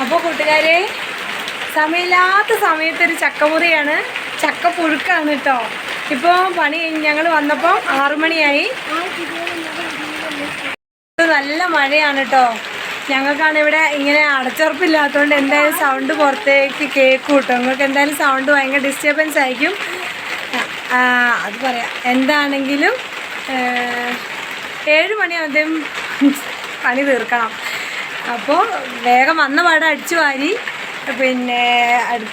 അപ്പോൾ കൂട്ടുകാരെ, സമയമില്ലാത്ത സമയത്തൊരു ചക്കമുറിയാണ്, ചക്കപ്പുഴുക്കാണ് കേട്ടോ. ഇപ്പോൾ പണി കഴിഞ്ഞ് ഞങ്ങൾ വന്നപ്പോൾ 6 മണിയായി. നല്ല മഴയാണ് കേട്ടോ. ഞങ്ങൾക്കാണ് ഇവിടെ ഇങ്ങനെ അടച്ചുറപ്പില്ലാത്തതുകൊണ്ട് എന്തായാലും സൗണ്ട് പുറത്തേക്ക് കേൾക്കും കേട്ടോ. നിങ്ങൾക്ക് എന്തായാലും സൗണ്ട് ഭയങ്കര ഡിസ്റ്റർബൻസ് ആയിരിക്കും. അത് പറയാം. എന്താണെങ്കിലും 7 മണിയാകുമ്പോഴത്തേക്കും പണി തീർക്കണം. അപ്പോൾ വേഗം വന്ന പാടെ അടിച്ചു വാരി, പിന്നെ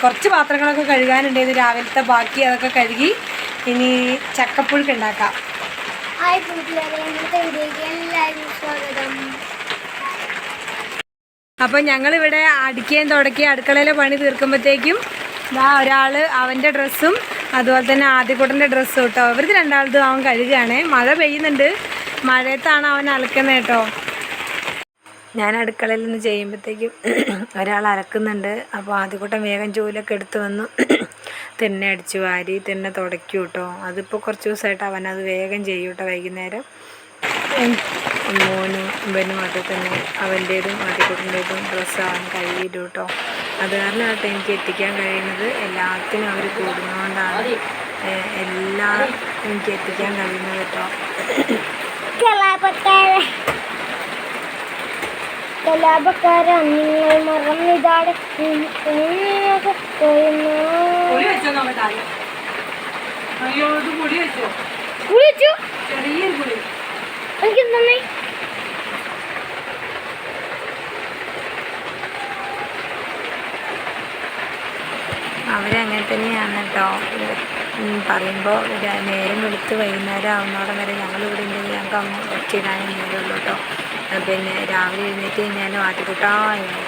കുറച്ച് പാത്രങ്ങളൊക്കെ കഴുകാനുണ്ടായിരുന്നു രാവിലത്തെ, ബാക്കി അതൊക്കെ കഴുകി ഇനി ചക്കപ്പുഴുക്ക് ഉണ്ടാക്കാം. അപ്പോൾ ഞങ്ങളിവിടെ അടിക്കുകയും തുടക്കുകയും അടുക്കളയിലെ പണി തീർക്കുമ്പോഴത്തേക്കും ഒരാൾ അവൻ്റെ ഡ്രസ്സും അതുപോലെ തന്നെ ആദ്യക്കൂട്ടൻ്റെ ഡ്രസ്സും കേട്ടോ. ഇവർക്ക് രണ്ടാളതും അവൻ കഴുകുകയാണേ. മഴ പെയ്യുന്നുണ്ട്, മഴയത്താണ് അവൻ അലക്കുന്നത് കേട്ടോ. ഞാൻ അടുക്കളയിൽ നിന്ന് ചെയ്യുമ്പോഴത്തേക്കും ഒരാൾ അലക്കുന്നുണ്ട്. അപ്പോൾ ആദ്യക്കൂട്ടം വേഗം ജോലിയൊക്കെ എടുത്ത് വന്നു തിണ്ണ അടിച്ചു വാരി തിണ്ണ തുടയ്ക്കും കേട്ടോ. അതിപ്പോൾ കുറച്ച് ദിവസമായിട്ട് അവനത് വേഗം ചെയ്യും കേട്ടോ. വൈകുന്നേരം മോനും ഇവനും അത് തന്നെ അവൻ്റേതും ആദ്യക്കൂട്ടൻ്റേതും ഡ്രസ്സ് അവൻ കഴുകിയിടും കേട്ടോ. അത് കാരണമായിട്ട് എനിക്ക് എത്തിക്കാൻ കഴിയുന്നത്. എല്ലാത്തിനും അവർ കൂടുന്നതുകൊണ്ടാണ് എല്ലാം എനിക്ക് എത്തിക്കാൻ കഴിയുന്നത് കേട്ടോ. കലാപക്കാരാണ് നിങ്ങൾ മറന്നിതാടെ എനിക്ക് തന്നെ അവരങ്ങനെ തന്നെയാണ് കേട്ടോ. പറയുമ്പോൾ നേരം വെളുത്ത് വൈകുന്നേരം ആവുന്നോടം വരെ ഞങ്ങളിവിടെ ഉണ്ടെങ്കിൽ ഞങ്ങൾക്ക് അങ്ങ് ഒറ്റയിടാനേ നേരമുള്ളൂ കേട്ടോ. പിന്നെ രാവിലെ എഴുന്നേറ്റ് കഴിഞ്ഞാലും ആറ്റുകുട്ടാ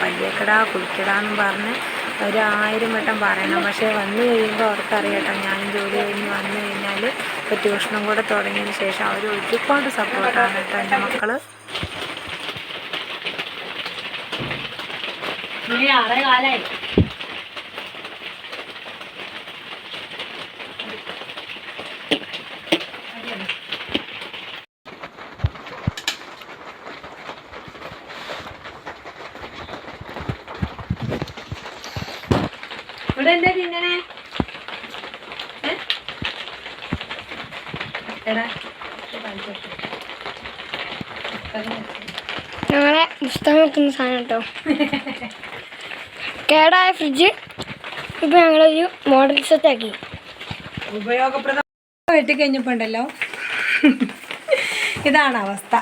പല്ലിയക്കടാ കുളിക്കടാന്നും പറഞ്ഞ് 1000 വട്ടം പറയണം. പക്ഷേ വന്നു കഴിയുമ്പോൾ അവർക്കറിയാം കേട്ടോ. ഞാനും ജോലി കഴിഞ്ഞ് വന്നു കഴിഞ്ഞാൽ ഇപ്പോൾ ട്യൂഷനും കൂടെ തുടങ്ങിയതിന് ശേഷം അവർ ഒരുപാട് സപ്പോർട്ടാണ് കേട്ടോ എൻ്റെ മക്കൾ. ഇവിടെ എന്താ തിന്നണേ? ഞങ്ങളെ പുസ്തകം വെക്കുന്ന സാധനം കേട്ടോ. കേടായ ഫ്രിഡ്ജ് ഇപ്പം ഞങ്ങളൊരു മോഡൽ സെറ്റാക്കി. ഉപയോഗപ്രദം വെട്ടിക്കഴിഞ്ഞപ്പോൾ ഉണ്ടല്ലോ ഇതാണ് അവസ്ഥ.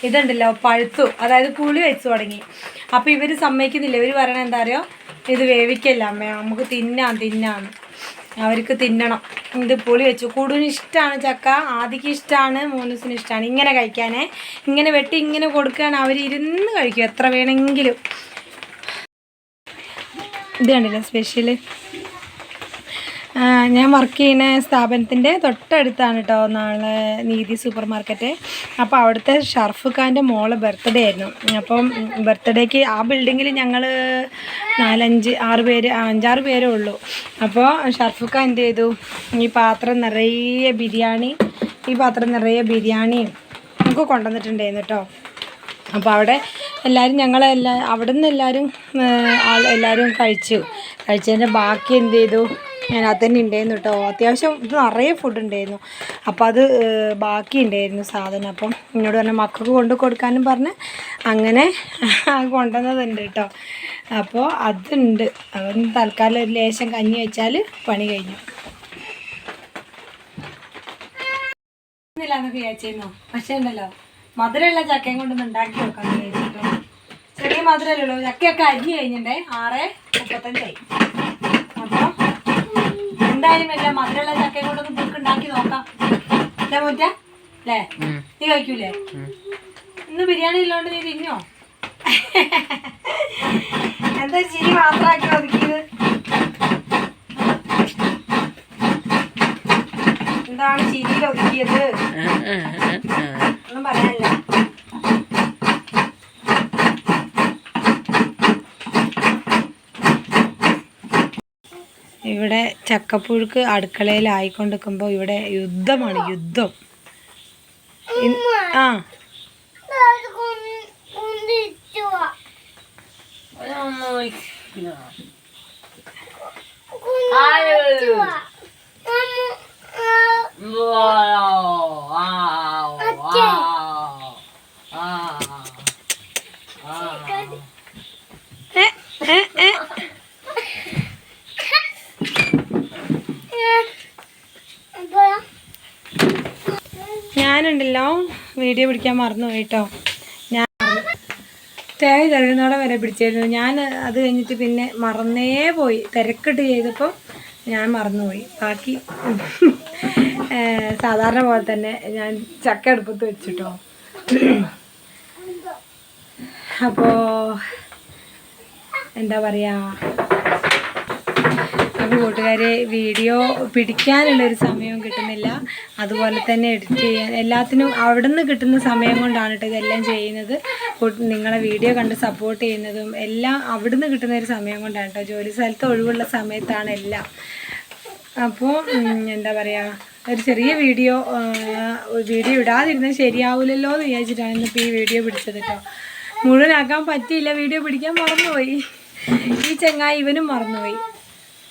ഇതുണ്ടല്ലോ പഴുത്തു, അതായത് പുളി വെച്ച് തുടങ്ങി. അപ്പോൾ ഇവർ സമ്മതിക്കുന്നില്ല. ഇവർ പറയണത് എന്താ അറിയോ, ഇത് വേവിക്കല്ല അമ്മ, നമുക്ക് തിന്നാന്ന്. അവർക്ക് തിന്നണം. ഇത് പുളി വെച്ചു. കൂടുതലും ഇഷ്ടമാണ് ചക്ക. ആദിക്ക് ഇഷ്ടമാണ്, മോനൂസിന് ഇഷ്ടമാണ് ഇങ്ങനെ കഴിക്കാനേ. ഇങ്ങനെ വെട്ടി ഇങ്ങനെ കൊടുക്കുകയാണ്, അവർ ഇരുന്ന് കഴിക്കും എത്ര വേണമെങ്കിലും. ഇത് കണ്ടില്ല സ്പെഷ്യൽ. ഞാൻ വർക്ക് ചെയ്യുന്ന സ്ഥാപനത്തിൻ്റെ തൊട്ടടുത്താണ് കേട്ടോ നാളെ നീതി സൂപ്പർ മാർക്കറ്റ്. അപ്പോൾ അവിടുത്തെ ഷർഫ് ഖാൻ്റെ മോളെ ബർത്ത്ഡേ ആയിരുന്നു. അപ്പം ബർത്ത്ഡേക്ക് ആ ബിൽഡിങ്ങിൽ ഞങ്ങൾ 5-6 പേരേ ഉള്ളൂ. അപ്പോൾ ഷർഫ് ഖാൻ എന്ത് ചെയ്തു, ഈ പാത്രം നിറയെ ബിരിയാണിയും നമുക്ക് കൊണ്ടുവന്നിട്ടുണ്ടായിരുന്നു കേട്ടോ. അപ്പോൾ അവിടെ എല്ലാവരും അവിടെ നിന്ന് എല്ലാവരും കഴിച്ചതിൻ്റെ ബാക്കി എന്ത് ചെയ്തു, അതിനകത്ത് തന്നെ ഉണ്ടായിരുന്നു കേട്ടോ. അത്യാവശ്യം ഇത് നിറയെ ഫുഡ് ഉണ്ടായിരുന്നു. അപ്പോൾ അത് ബാക്കി ഉണ്ടായിരുന്നു സാധനം. അപ്പം എന്നോട് പറഞ്ഞ മക്കൾക്ക് കൊണ്ട് കൊടുക്കാനും പറഞ്ഞ് അങ്ങനെ കൊണ്ടുവന്നതുണ്ട് കേട്ടോ. അപ്പോൾ അതുണ്ട്. അതൊന്ന് തൽക്കാലം ഒരു ലേശം കഞ്ഞി വെച്ചാൽ പണി കഴിഞ്ഞു. എന്നൊക്കെ വിചാരിച്ചിരുന്നു. പക്ഷേ ഉണ്ടല്ലോ മധുരമുള്ള ചക്കയും കൊണ്ടൊന്ന് ഉണ്ടാക്കി നോക്കാമെന്ന് വിചാരിച്ചിട്ടോ. ചെറിയ മധുരമല്ലല്ലോ, ചക്കയൊക്കെ അരിഞ്ഞ് കഴിഞ്ഞിട്ടുണ്ടേ. 6:35 അപ്പോൾ എന്തായാലും വല്ല മധുരമുള്ള ചക്കയും കൊണ്ടൊന്ന് പുഴുക്ക് ഉണ്ടാക്കി നോക്കാം. അല്ലേ മോറ്റ? അല്ലേ, നീ കഴിക്കൂലേ? ഇന്ന് ബിരിയാണി ഇല്ലാണ്ട് നീ തിന്നോ? എന്താ ചിരി മാത്രമാക്കി ഒതുക്കിയത്? എന്താണ് ചിരിയിൽ ഒതുക്കിയത്? ഒന്നും പറയാനില്ല. ഇവിടെ ചക്കപ്പുഴുക്ക് അടുക്കളയിലായിക്കൊണ്ടിരിക്കുമ്പോൾ ഇവിടെ യുദ്ധമാണ്, യുദ്ധം. ആ ഞാനുണ്ടല്ലോ വീഡിയോ പിടിക്കാൻ മറന്നുപോയി കേട്ടോ. ഞാൻ തേങ്ങ ചെറുകുന്നോടെ വരെ പിടിച്ചായിരുന്നു. ഞാൻ അത് കഴിഞ്ഞിട്ട് പിന്നെ മറന്നേ പോയി. തിരക്കിട്ട് ചെയ്തപ്പോൾ ഞാൻ മറന്നുപോയി. ബാക്കി സാധാരണ പോലെ തന്നെ ഞാൻ ചക്ക അടുപ്പത്ത് വെച്ചിട്ടോ. അപ്പോൾ എന്താ പറയുക, അപ്പോൾ കൂട്ടുകാരെ വീഡിയോ പിടിക്കാനുള്ളൊരു സമയവും കിട്ടുന്നില്ല, അതുപോലെ തന്നെ എഡിറ്റ് ചെയ്യാൻ എല്ലാത്തിനും അവിടെ നിന്ന് കിട്ടുന്ന സമയം കൊണ്ടാണ് കേട്ടോ ഇതെല്ലാം ചെയ്യുന്നത്. നിങ്ങളെ വീഡിയോ കണ്ട് സപ്പോർട്ട് ചെയ്യുന്നതും എല്ലാം അവിടെ നിന്ന് കിട്ടുന്ന ഒരു സമയം കൊണ്ടാണ് കേട്ടോ. ജോലി സ്ഥലത്ത് ഒഴിവുള്ള സമയത്താണ് എല്ലാം. അപ്പോൾ എന്താ പറയുക, ഒരു ചെറിയ വീഡിയോ ഇടാതിരുന്നത് ശരിയാവില്ലല്ലോ എന്ന് വിചാരിച്ചിട്ടാണ് ഇന്നിപ്പോൾ ഈ വീഡിയോ പിടിച്ചത് കേട്ടോ. മുഴുവനാക്കാൻ പറ്റിയില്ല, വീഡിയോ പിടിക്കാൻ മറന്നുപോയി. ഈ ചങ്ങായി ഇവനും മറന്നുപോയി.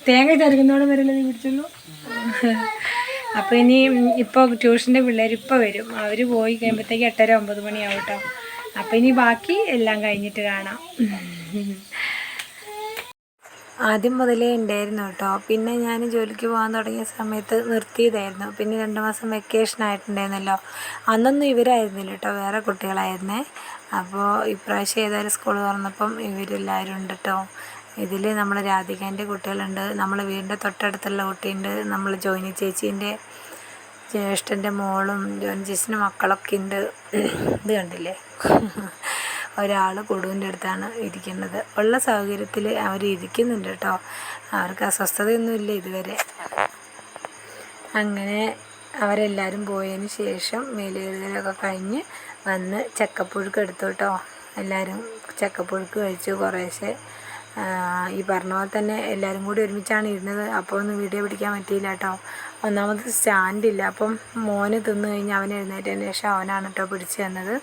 തേങ്ങ ചെറുകുന്നോടെ വരില്ല നീ പിടിച്ചുള്ളൂ. അപ്പോൾ ഇനി ഇപ്പോൾ ട്യൂഷൻ്റെ പിള്ളേർ ഇപ്പോൾ വരും. അവർ പോയി കഴിയുമ്പോഴത്തേക്ക് 8:30-9 മണിയാവും കേട്ടോ. അപ്പോൾ ഇനി ബാക്കി എല്ലാം കഴിഞ്ഞിട്ട് കാണാം. ആദ്യം മുതലേ ഉണ്ടായിരുന്നു കേട്ടോ. പിന്നെ ഞാൻ ജോലിക്ക് പോകാൻ തുടങ്ങിയ സമയത്ത് നിർത്തിയതായിരുന്നു. പിന്നെ 2 മാസം വെക്കേഷൻ ആയിട്ടുണ്ടായിരുന്നല്ലോ. അന്നൊന്നും ഇവരായിരുന്നില്ല കേട്ടോ, വേറെ കുട്ടികളായിരുന്നേ. അപ്പോൾ ഇപ്രാവശ്യം ഏതായാലും സ്കൂൾ തുറന്നപ്പം ഇവരെല്ലാവരും ഉണ്ട് കേട്ടോ. ഇതിൽ നമ്മൾ രാധികേൻ്റെ കുട്ടികളുണ്ട്, നമ്മൾ വീടിൻ്റെ തൊട്ടടുത്തുള്ള കുട്ടിയുണ്ട്, നമ്മൾ ജോയിനി ചേച്ചീൻ്റെ ജ്യേഷ്ഠൻ്റെ മോളും ജോയിനി ചേച്ചീൻ്റെ മക്കളൊക്കെ ഉണ്ട്. ഇത് കണ്ടില്ലേ, ഒരാൾ കൊടുവിൻ്റെ അടുത്താണ് ഇരിക്കുന്നത്. ഉള്ള സൗകര്യത്തിൽ അവർ ഇരിക്കുന്നുണ്ട് കേട്ടോ. അവർക്ക് അസ്വസ്ഥതയൊന്നുമില്ല ഇതുവരെ. അങ്ങനെ അവരെല്ലാവരും പോയതിന് ശേഷം മേലുകഴുകലൊക്കെ കഴിഞ്ഞ് വന്ന് ചക്കപ്പുഴുക്ക് എടുത്തു കേട്ടോ. എല്ലാവരും ചക്കപ്പുഴുക്ക് കഴിച്ചു കുറേശ്ശെ. ഈ പറഞ്ഞ പോലെ തന്നെ എല്ലാവരും കൂടി ഒരുമിച്ചാണ് ഇരുന്നത്. അപ്പോൾ ഒന്നും വീഡിയോ പിടിക്കാൻ പറ്റിയില്ല കേട്ടോ. ഒന്നാമത് സ്റ്റാൻഡില്ല. അപ്പം മോന് തിന്നു കഴിഞ്ഞ് അവൻ എഴുന്നേറ്റതിന് ശേഷം അവനാണ് കേട്ടോ പിടിച്ചു തന്നത്.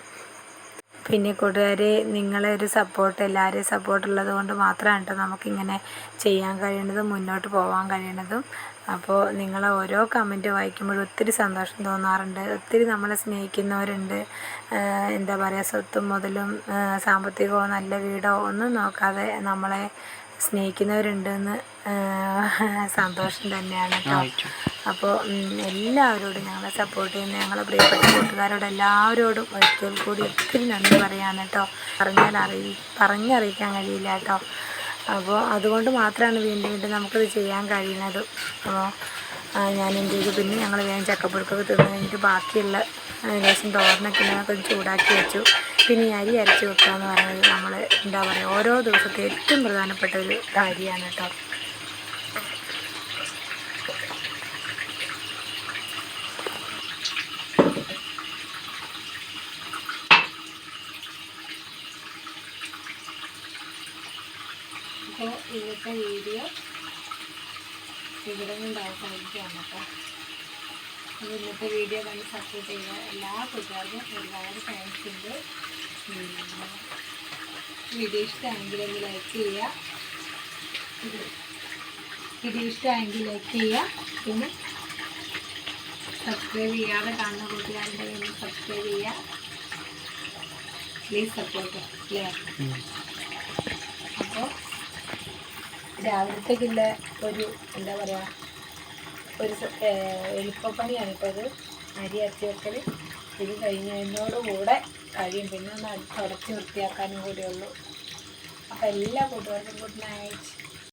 പിന്നെ കൂട്ടുകാരെ, നിങ്ങളെ ഒരു സപ്പോർട്ട്, എല്ലാവരെയും സപ്പോർട്ടുള്ളത് കൊണ്ട് മാത്രമാണ് കേട്ടോ നമുക്കിങ്ങനെ ചെയ്യാൻ കഴിയുന്നതും മുന്നോട്ട് പോകാൻ കഴിയുന്നതും. അപ്പോൾ നിങ്ങളെ ഓരോ കമൻറ്റ് വായിക്കുമ്പോഴും ഒത്തിരി സന്തോഷം തോന്നാറുണ്ട്. ഒത്തിരി നമ്മളെ സ്നേഹിക്കുന്നവരുണ്ട്. എന്താ പറയുക, സ്വത്തും മുതലും സാമ്പത്തികമോ നല്ല വീടോ ഒന്നും നോക്കാതെ നമ്മളെ സ്നേഹിക്കുന്നവരുണ്ടെന്ന് സന്തോഷം തന്നെയാണ് കേട്ടോ. അപ്പോൾ എല്ലാവരോടും ഞങ്ങളെ സപ്പോർട്ട് ചെയ്യുന്ന ഞങ്ങളെ പ്രിയപ്പെട്ട കൂട്ടുകാരോട് എല്ലാവരോടും ഒരിക്കൽ കൂടി ഒത്തിരി നന്ദി പറയാണ് കേട്ടോ. പറഞ്ഞറിയിക്കാൻ കഴിയില്ല കേട്ടോ. അപ്പോൾ അതുകൊണ്ട് മാത്രമാണ് വീണ്ടും വീണ്ടും നമുക്കത് ചെയ്യാൻ കഴിയുന്നത്. അപ്പോൾ ഞാൻ എന്ത് ചെയ്തു, പിന്നെ ഞങ്ങൾ വേഗം ചക്കപ്പുഴുക്കൊക്കെ തിന്ന് കഴിഞ്ഞിട്ട് ബാക്കിയുള്ള ലേശം തോരനൊക്കെ ഒന്ന് ചൂടാക്കി വെച്ചു. പിന്നെ ഈ അരി അരച്ച് വെക്കുക എന്ന് പറയുന്നത് നമ്മൾ എന്താ പറയുക, ഓരോ ദിവസത്തെ ഏറ്റവും പ്രധാനപ്പെട്ട ഒരു കാര്യമാണ് കേട്ടോ. അപ്പോൾ ഇന്നത്തെ വീഡിയോ ഇവിടെ നിന്ന് അവസാനിക്കുകയാണ് കേട്ടോ. അപ്പോൾ ഇന്നത്തെ വീഡിയോ കണ്ട് സപ്പോർട്ട് ചെയ്ത എല്ലാ കൂട്ടുകാർക്കും ഒരുപാട് താങ്ക്സ് ഉണ്ട്. വീഡിയോ ഇഷ്ടമായെങ്കിൽ ഒന്ന് ലൈക്ക് ചെയ്യുക. പിന്നെ സബ്സ്ക്രൈബ് ചെയ്യാതെ കാണുന്ന കൂട്ടുകാരുടെ ഒന്ന് സബ്സ്ക്രൈബ് ചെയ്യുക. പ്ലീസ് സപ്പോർട്ട് അല്ലേ. അപ്പോൾ രാവിലത്തേക്കുള്ള ഒരു എന്താ പറയുക, ഒരു എളുപ്പപ്പണിയാണ് ഇപ്പോൾ അത്, അരി അരച്ച് വെക്കൽ. ഇത് കഴിഞ്ഞതിനോടുകൂടെ കഴിയും. പിന്നെ ഒന്ന് തുടച്ച് വൃത്തിയാക്കാനും കൂടിയുള്ളൂ. അപ്പോൾ എല്ലാ കൂട്ടുകാർക്കും ഗുഡ് നൈറ്റ്.